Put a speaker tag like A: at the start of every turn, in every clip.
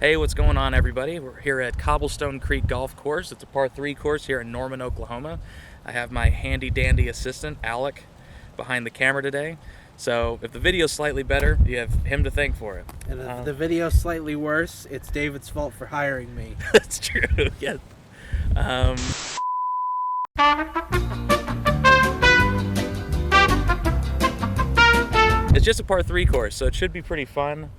A: Hey, what's going on, everybody? We're here at Cobblestone Creek Golf Course. It's a par 3 course here in Norman, Oklahoma. I have my handy dandy assistant, Alec, behind the camera today. So if the video's slightly better, you have him to thank for it.
B: And if the video's slightly worse, it's David's fault for hiring me.
A: That's true, yes. It's just a par 3 course, so it should be pretty fun.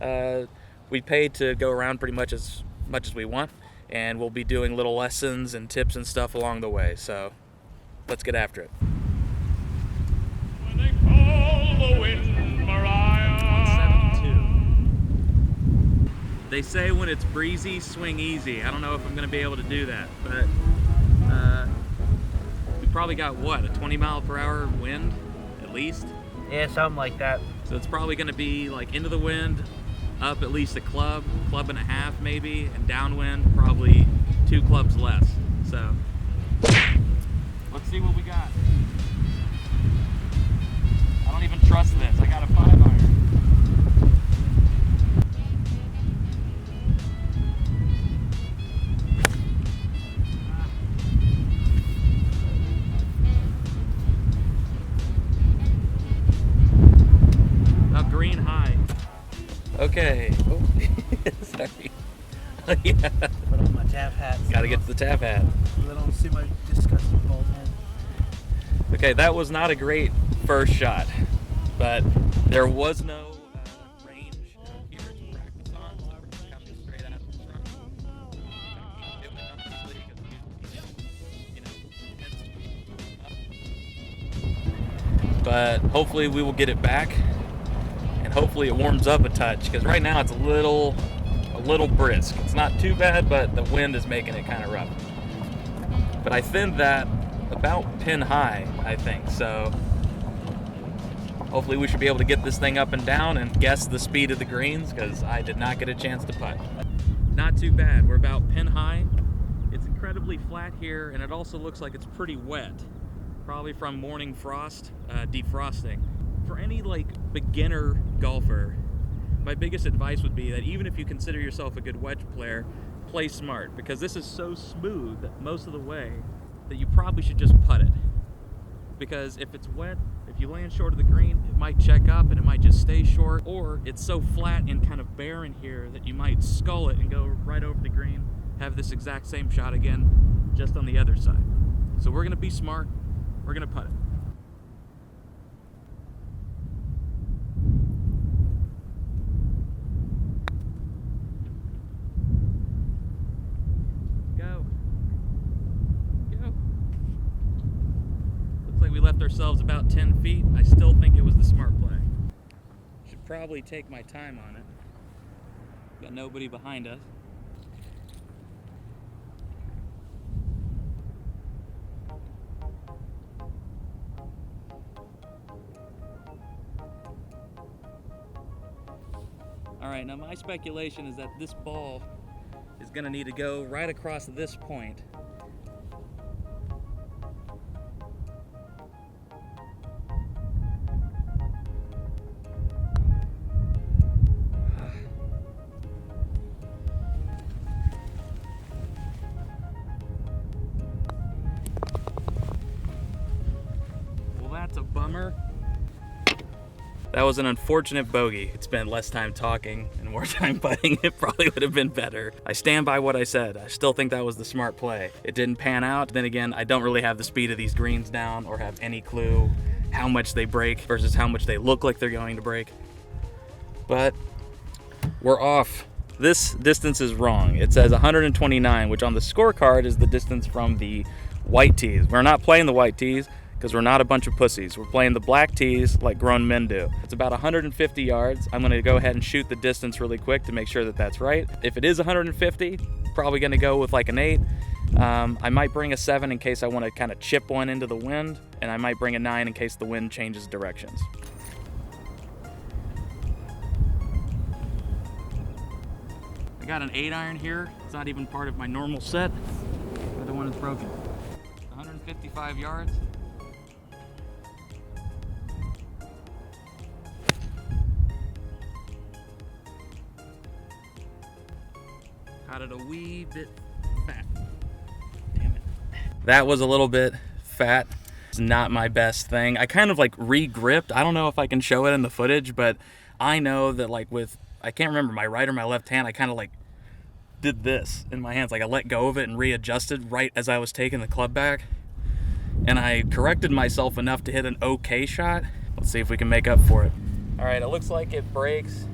A: We paid to go around pretty much as we want, and we'll be doing little lessons and tips and stuff along the way. So let's get after it.
C: When they call the wind, Mariah.
A: 172. They say when it's breezy, swing easy. I don't know if I'm going to be able to do that, but we probably got what, a 20-mile-per-hour wind at least.
B: Yeah, something like that.
A: So it's probably going to be like into the wind, up at least a club and a half maybe, and downwind probably 2 clubs less. So let's see what we got. I don't even trust this. I got a 5-iron. Green high. Okay. Oh, sorry. Oh, yeah.
B: Put on my tap hat.
A: Gotta get to the tap hat.
B: They don't see my disgusting bald head.
A: Okay, that was not a great first shot, but there was no range here to practice on, so we're just coming straight out of the front. Keep doing it honestly, because but hopefully we will get it back. Hopefully it warms up a touch, because right now it's a little brisk. It's not too bad, but the wind is making it kind of rough. But I thinned that about pin high, I think. So hopefully we should be able to get this thing up and down and guess the speed of the greens, because I did not get a chance to putt. Not too bad. We're about pin high. It's incredibly flat here, and it also looks like it's pretty wet, probably from morning frost, defrosting. For any beginner golfer, my biggest advice would be that even if you consider yourself a good wedge player, play smart, because this is so smooth most of the way that you probably should just putt it. Because if it's wet, if you land short of the green, it might check up and it might just stay short, or it's so flat and kind of barren here that you might scull it and go right over the green, have this exact same shot again, just on the other side. So we're gonna be smart, we're gonna putt it. We left ourselves about 10 feet. I still think it was the smart play. Should probably take my time on it. Got nobody behind us. All right, now my speculation is that this ball is gonna need to go right across this point. That's a bummer. That was an unfortunate bogey. It's been less time talking and more time putting. It probably would have been better. I stand by what I said. I still think that was the smart play. It didn't pan out. Then again, I don't really have the speed of these greens down or have any clue how much they break versus how much they look like they're going to break. But we're off. This distance is wrong. It says 129, which on the scorecard is the distance from the white tees. We're not playing the white tees, because we're not a bunch of pussies. We're playing the black tees like grown men do. It's about 150 yards. I'm gonna go ahead and shoot the distance really quick to make sure that that's right. If it is 150, probably gonna go with like an 8. I might bring a 7 in case I wanna kind of chip one into the wind, and I might bring a 9 in case the wind changes directions. I got an 8-iron here. It's not even part of my normal set. The other one is broken. 155 yards. Caught it a wee bit fat. Damn it. That was a little bit fat. It's not my best thing. I kind of like re-gripped. I don't know if I can show it in the footage, but I know that like with, I can't remember my right or my left hand, I kind of like did this in my hands. Like I let go of it and readjusted right as I was taking the club back. And I corrected myself enough to hit an okay shot. Let's see if we can make up for it. All right, it looks like it breaks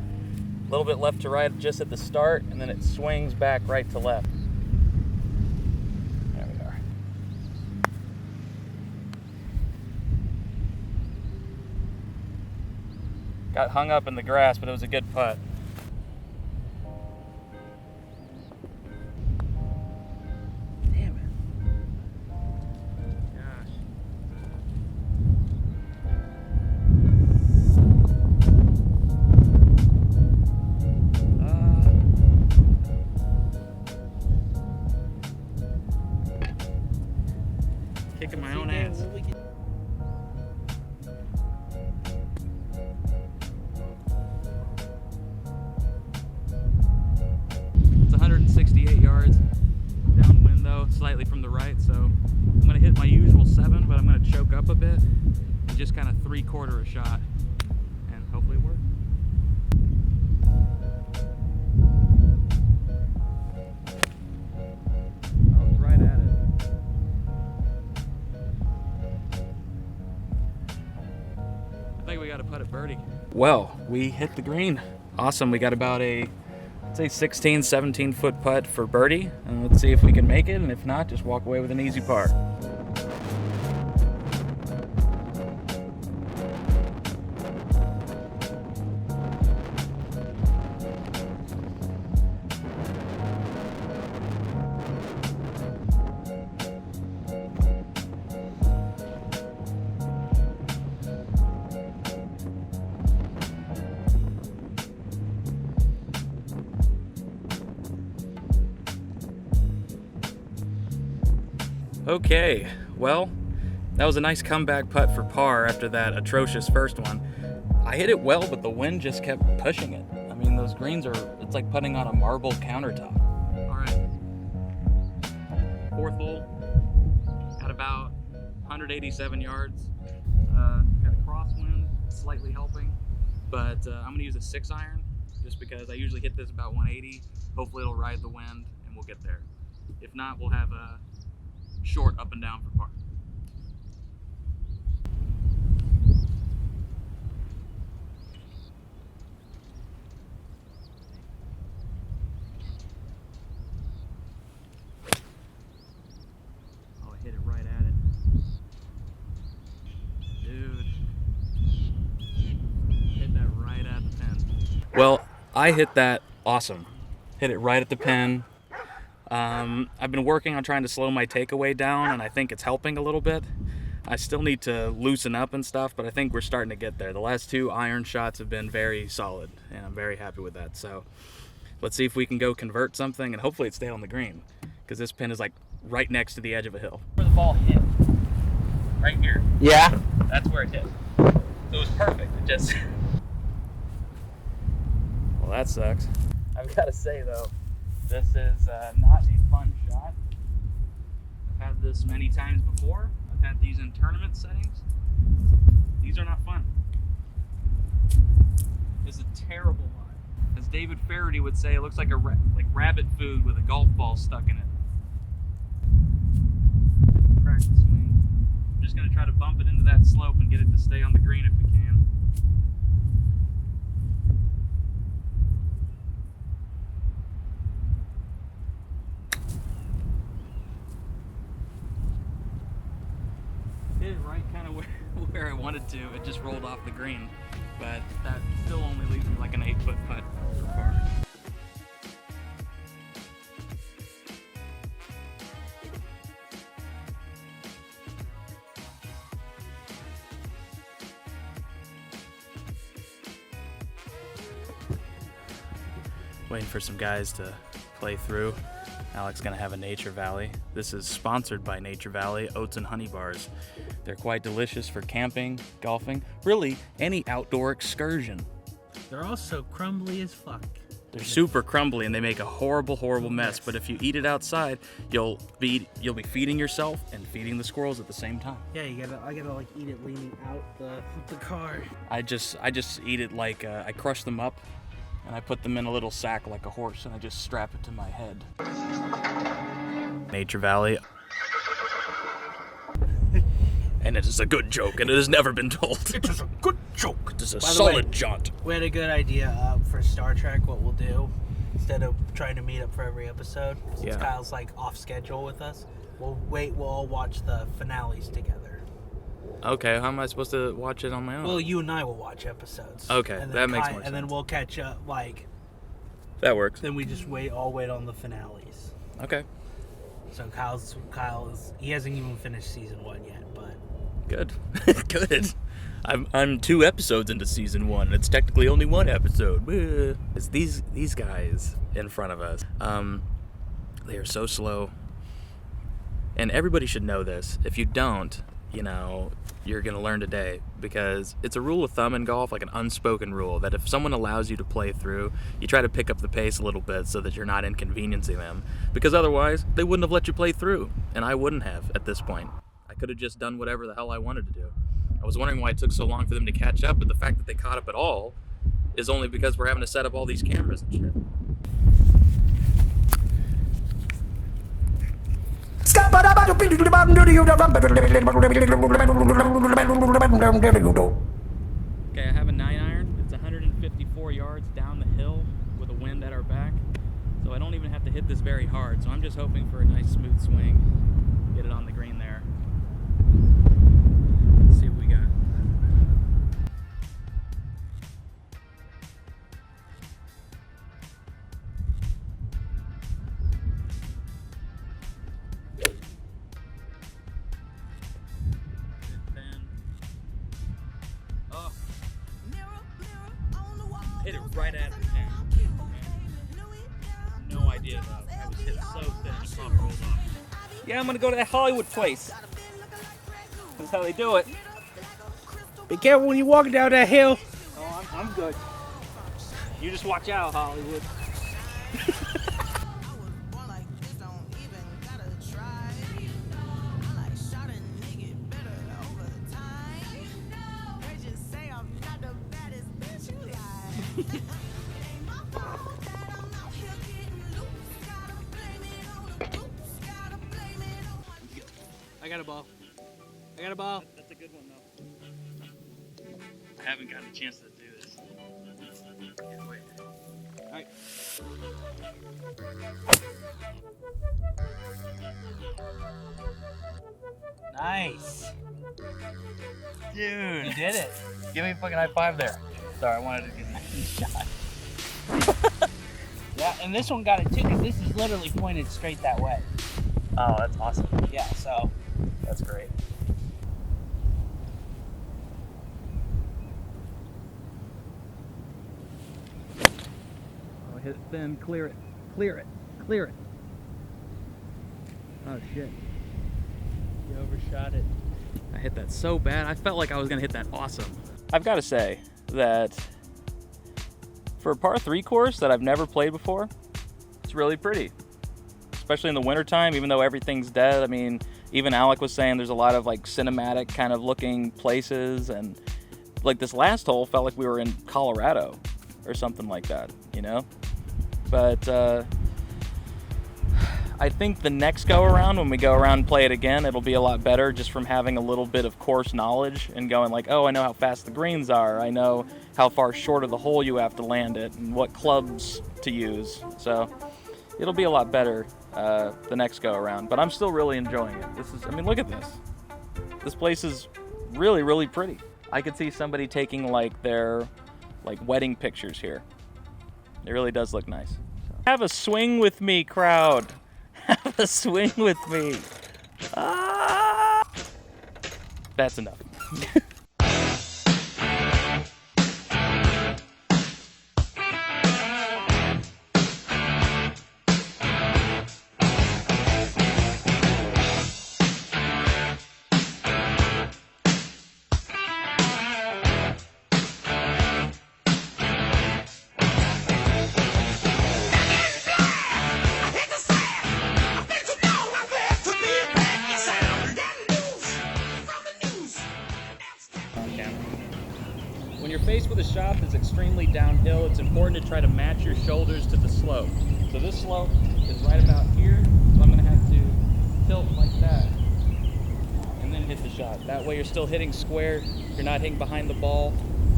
A: a little bit left to right just at the start, and then it swings back right to left. There we are. Got hung up in the grass, but it was a good putt. Damn it. Gosh. Kicking my own ass. It's 168 yards downwind though, slightly from the right, so I'm gonna hit my usual 7, but I'm gonna choke up a bit and just kind of 3/4 a shot, and hopefully it works. I was right at it. I think we got to putt at birdie. Well, we hit the green. Awesome. We got about a, I'd say 16, 17 foot putt for birdie. And let's see if we can make it. And if not, just walk away with an easy par. Okay, well, that was a nice comeback putt for par after that atrocious first one. I hit it well, but the wind just kept pushing it. I mean, those greens are, it's like putting on a marble countertop. All right, fourth hole, at about 187 yards. Got a crosswind, slightly helping, but I'm gonna use a 6-iron just because I usually hit this about 180. Hopefully it'll ride the wind and we'll get there. If not, we'll have a short up and down for par. Oh, I hit it right at it. Dude. Hit that right at the pin. Well, I hit that awesome. Hit it right at the pin. I've been working on trying to slow my takeaway down, and I think it's helping a little bit. I still need to loosen up and stuff, but I think we're starting to get there. The last 2 iron shots have been very solid, and I'm very happy with that. So let's see if we can go convert something, and hopefully it stay on the green, because this pin is like right next to the edge of a hill. Where the ball hit, right here.
B: Yeah.
A: That's where it hit. So it was perfect. It just... Well, that sucks. I've got to say, though, this is not a fun shot. I've had this many times before. I've had these in tournament settings. These are not fun. This is a terrible line. As David Faraday would say, it looks like like rabbit food with a golf ball stuck in it. Practice swing. I'm just going to try to bump it into that slope and get it to stay on the green if we can. Hit it right kind of where I wanted to. It just rolled off the green, but that still only leaves me like an 8-foot putt for par. Waiting for some guys to play through. Alex gonna have a Nature Valley. This is sponsored by Nature Valley Oats and Honey Bars. They're quite delicious for camping, golfing, really any outdoor excursion.
B: They're also crumbly as fuck.
A: They're super crumbly and they make a horrible, horrible mess. But if you eat it outside, you'll be feeding yourself and feeding the squirrels at the same time.
B: Yeah, I gotta like eat it leaning out the car.
A: I just eat it like I crush them up and I put them in a little sack like a horse and I just strap it to my head. Nature Valley. And it is a good joke, and it has never been told. It is a good joke. It is a solid jaunt.
B: We had a good idea for Star Trek. What we'll do instead of trying to meet up for every episode, since Kyle's like off schedule with us, we'll all watch the finales together.
A: Okay, how am I supposed to watch it on my own?
B: Well, you and I will watch episodes.
A: Okay, that makes more sense.
B: And then we'll catch up.
A: That works.
B: Then we just wait on the finales.
A: Okay.
B: So Kyle is he hasn't even finished season 1 yet, but.
A: Good. Good. I'm 2 episodes into season 1, and it's technically only 1 episode. It's these guys in front of us. They are so slow. And everybody should know this. If you don't, you're going to learn today, because it's a rule of thumb in golf, like an unspoken rule, that if someone allows you to play through, you try to pick up the pace a little bit so that you're not inconveniencing them, because otherwise they wouldn't have let you play through, and I wouldn't have at this point. I could have just done whatever the hell I wanted to do. I was wondering why it took so long for them to catch up, but the fact that they caught up at all is only because we're having to set up all these cameras and shit. Okay, I have a 9-iron. It's 154 yards down the hill with a wind at our back, so I don't even have to hit this very hard. So I'm just hoping for a nice smooth swing, get it on the green there. Let's see what we got. Oh. Hit it right at the pin. No idea though. I was hit so thin it probably rolled off. Yeah, I'm gonna go to that Hollywood place. That's how they do it.
B: Be careful when you walk down that hill.
A: Oh, I'm good. You just watch out, Hollywood.
B: I got a ball. I got a ball.
A: That's a good one, though. I haven't gotten a chance to do this. Wait.
B: All right. Nice.
A: Dude.
B: You did it.
A: Give me a fucking high five there. Sorry, I wanted to get a shot.
B: Yeah, and this one got it too, because this is literally pointed straight that way.
A: Oh, that's awesome.
B: Yeah, so.
A: That's great. Oh, hit it thin, clear it, clear it, clear it. Oh shit.
B: You overshot it.
A: I hit that so bad. I felt like I was gonna hit that awesome. I've got to say that for a par 3 course that I've never played before, it's really pretty. Especially in the wintertime, even though everything's dead. I mean, even Alec was saying there's a lot of like cinematic kind of looking places, and like this last hole felt like we were in Colorado or something like that, But I think the next go around, when we go around and play it again, it'll be a lot better just from having a little bit of course knowledge and going like, oh, I know how fast the greens are. I know how far short of the hole you have to land it and what clubs to use. So it'll be a lot better the next go around, but I'm still really enjoying it. Look at this. This place is really, really pretty. I could see somebody taking like their wedding pictures here. It really does look nice. So. Have a swing with me, crowd. Have a swing with me. Ah! That's enough. uniformly downhill, it's important to try to match your shoulders to the slope. So this slope is right about here, so I'm going to have to tilt like that and then hit the shot. That way you're still hitting square, you're not hitting behind the ball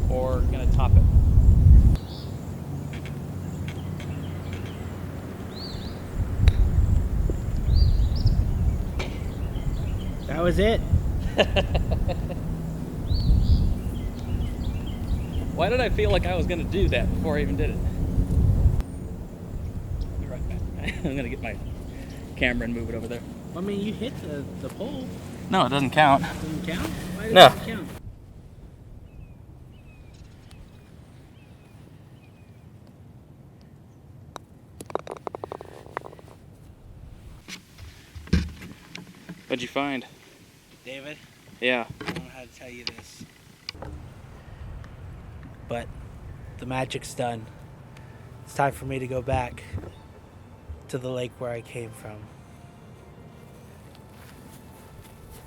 A: or going to top it.
B: That was it.
A: Why did I feel like I was going to do that before I even did it? Be right back. I'm going to get my camera and move it over there.
B: I mean, you hit the pole.
A: No, it doesn't count.
B: Doesn't count? Why does
A: No.
B: it count?
A: What'd you find?
B: David,
A: Yeah.
B: I don't know how to tell you this, but the magic's done. It's time for me to go back to the lake where I came from.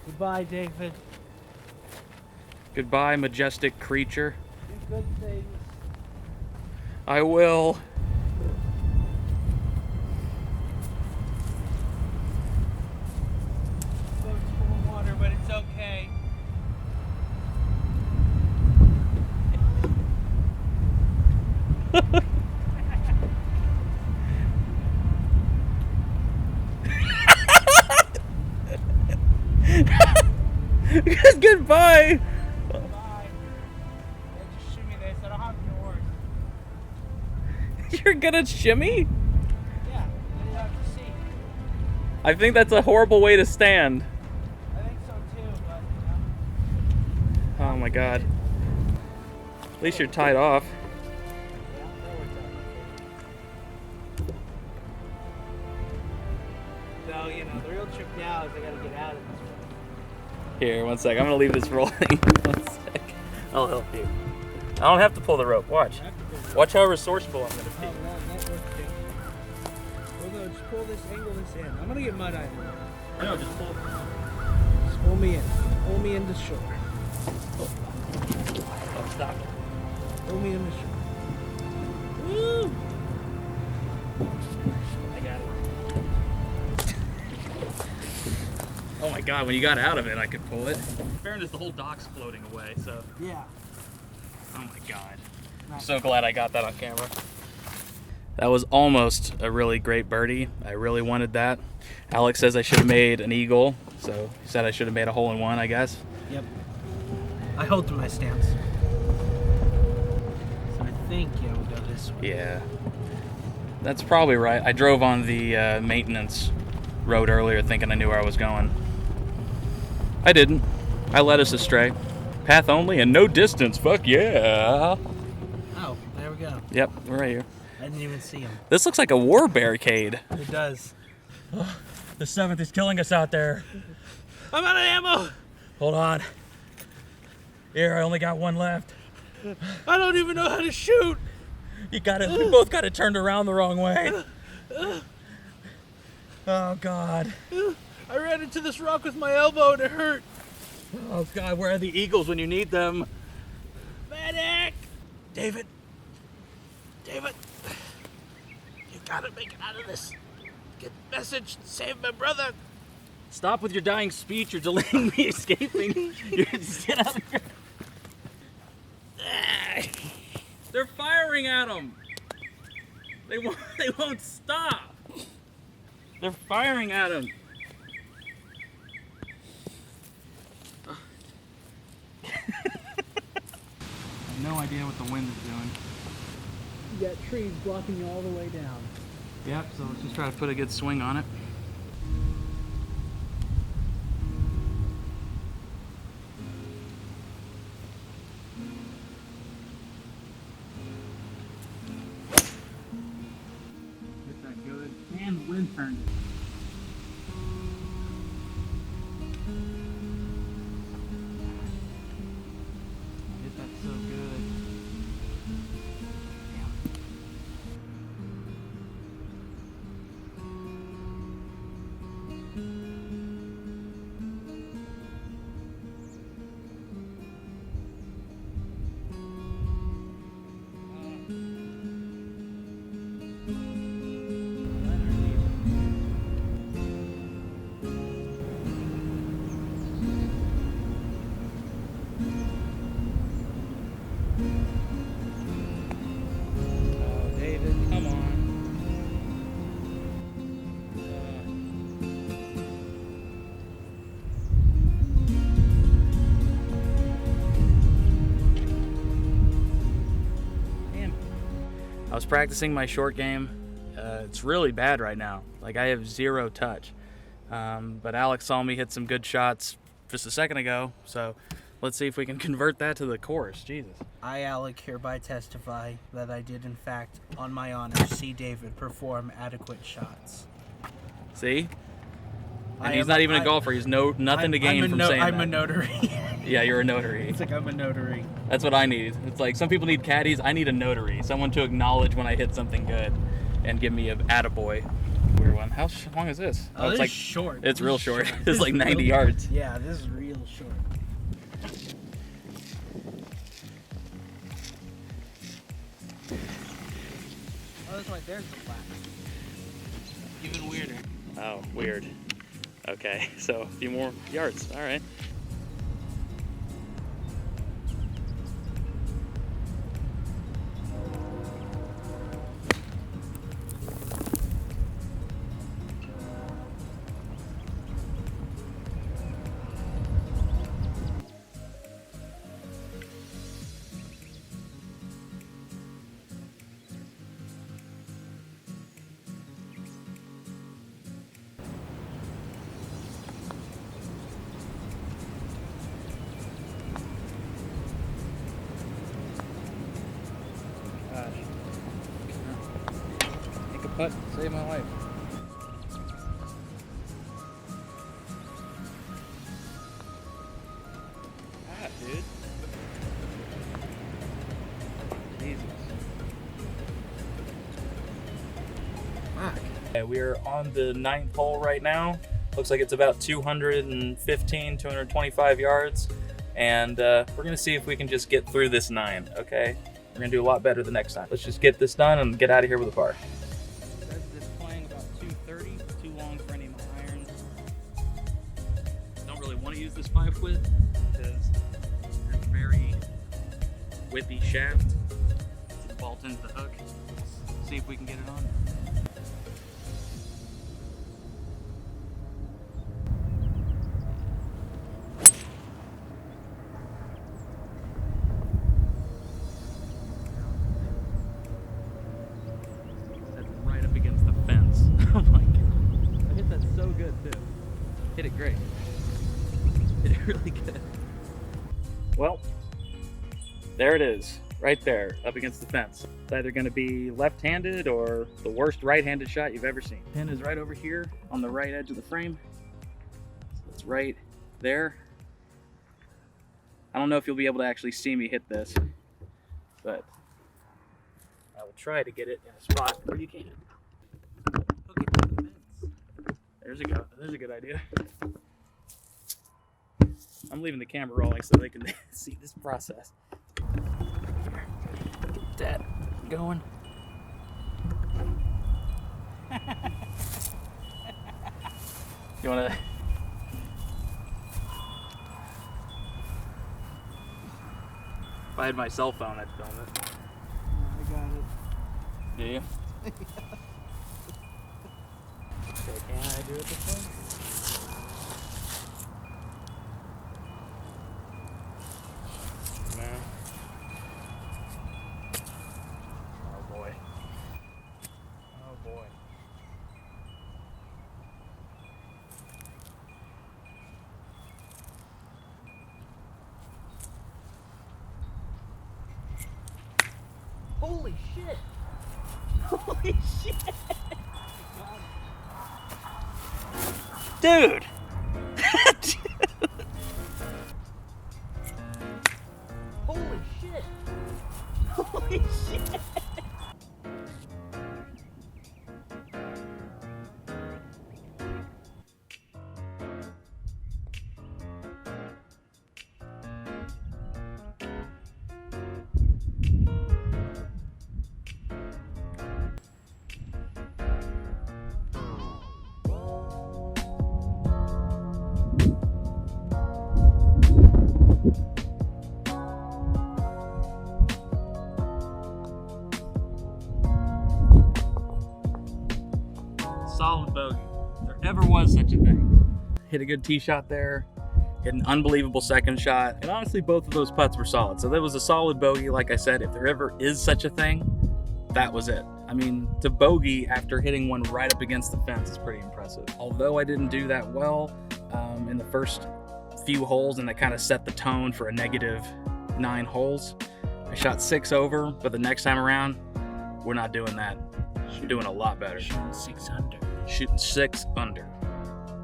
B: Goodbye, David.
A: Goodbye, majestic creature.
B: Do good things.
A: I will.
B: Boat's full of water, but it's okay.
A: Goodbye.
B: Bye. Yeah, just shimmy this. I don't have any oars.
A: You're gonna shimmy?
B: Yeah, you have to see.
A: I think that's a horrible way to stand.
B: I think so too, but
A: Oh my god. At least you're tied off.
B: yeah, that worked out. So, you know, the real trick now is I gotta get out of this one.
A: Here, one sec. I'm gonna leave this rolling. One sec. I'll help you. I don't have to pull the rope. Watch. Watch how resourceful I'm gonna
B: Oh,
A: be.
B: that worked too. Well, no, just pull this, angle this in. I'm gonna get mud out of here.
A: No, just pull.
B: Just pull me in. Pull me in the shore.
A: Oh, stop it.
B: Pull me in the shore. Woo!
A: I got it. Oh my god, when you got out of it, I could pull it. In fairness, the whole dock's floating away, so.
B: Yeah.
A: Oh my god. I'm
B: Nice.
A: so glad I got that on camera. That was almost a really great birdie. I really wanted that. Alex says I should have made an eagle, so he said I should have made a hole-in-one, I guess.
B: Yep. I hold to my stance. So I think, yeah, we'll go this way.
A: Yeah. That's probably right. I drove on the maintenance road earlier thinking I knew where I was going. I didn't. I led us astray. Path only and no distance. Fuck yeah.
B: Oh, there we go.
A: Yep, we're right here.
B: I didn't even see him.
A: This looks like a war barricade.
B: It does.
A: The 7th is killing us out there.
B: I'm out of ammo!
A: Hold on. Here, I only got one left.
B: I don't even know how to shoot!
A: You got it. We both got it turned around the wrong way. Oh, God.
B: I ran into this rock with my elbow and it hurt.
A: Oh, God, where are the eagles when you need them?
B: Medic! David. David. You gotta make it out of this. Get the message. Save my brother.
A: Stop with your dying speech. You're delaying me escaping. You're just get out of here. They're firing at him. They won't stop. They're firing at him. I have no idea what the wind is doing.
B: You got trees blocking you all the way down.
A: Yep, so let's just try to put a good swing on it. Hit that good. And the wind turned it. Hit that so good. I was practicing my short game. It's really bad right now. Like, I have zero touch. But Alex saw me hit some good shots just a second ago, so let's see if we can convert that to the course. Jesus.
B: I, Alec, hereby testify that I did, in fact, on my honor, see David perform adequate shots.
A: See? And he's not even a golfer. He's nothing to gain from saying that.
B: I'm a notary.
A: Yeah, you're a notary.
B: It's like I'm a notary.
A: That's what I need. It's like some people need caddies. I need a notary. Someone to acknowledge when I hit something good and give me a attaboy. Weird one. How long is this?
B: Oh,
A: it's
B: this
A: like
B: is short.
A: It's real short.
B: This
A: It's
B: is
A: like 90
B: real-
A: yards.
B: Yeah, this is real short. Oh, this right there's the flat. Even weirder.
A: Oh, weird. Okay, so a few more yards. All right. Make a putt, save my life. Ah, dude. Jesus. Fuck. Okay, we are on the 9th hole right now. Looks like it's about 215, 225 yards. And we're gonna see if we can just get through this 9, okay? We're gonna do a lot better the next time. Let's just get this done and get out of here with a par. Says this playing about 230, too long for any of my irons. Don't really want to use this 5-wood because it's a very whippy shaft. The ball tends to hook. Let's see if we can get it on. Right up against the fence. Oh my god. I hit that so good too. Hit it great. Hit it really good. Well, there it is. Right there, up against the fence. It's either going to be left-handed or the worst right-handed shot you've ever seen. Pin is right over here on the right edge of the frame. So it's right there. I don't know if you'll be able to actually see me hit this, but I will try to get it in a spot where you can. Hook it to the fence. There's a good idea. I'm leaving the camera rolling so they can see this process. Get that going. You wanna? If I had my cell phone, I'd film it.
B: I got it.
A: Do you? Okay, can I do it this way? No. Oh boy. Oh boy.
B: Holy shit!
A: Holy shit! Dude!
B: Holy shit!
A: Holy shit! Solid bogey. If there ever was such a thing. Hit a good tee shot there. Hit an unbelievable second shot. And honestly, both of those putts were solid. So that was a solid bogey. Like I said, if there ever is such a thing, that was it. I mean, to bogey after hitting one right up against the fence is pretty impressive. Although I didn't do that well in the first few holes, and that kind of set the tone for a -9 holes. I shot 6 over, but the next time around, we're not doing that. We're doing a lot better.
B: Shooting 6 under.
A: Shooting 6 under.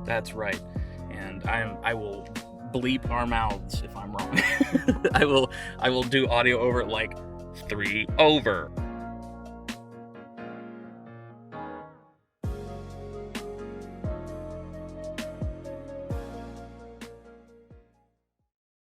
A: That's right. And I will bleep our mouths if I'm wrong. I will do audio over it like 3 over.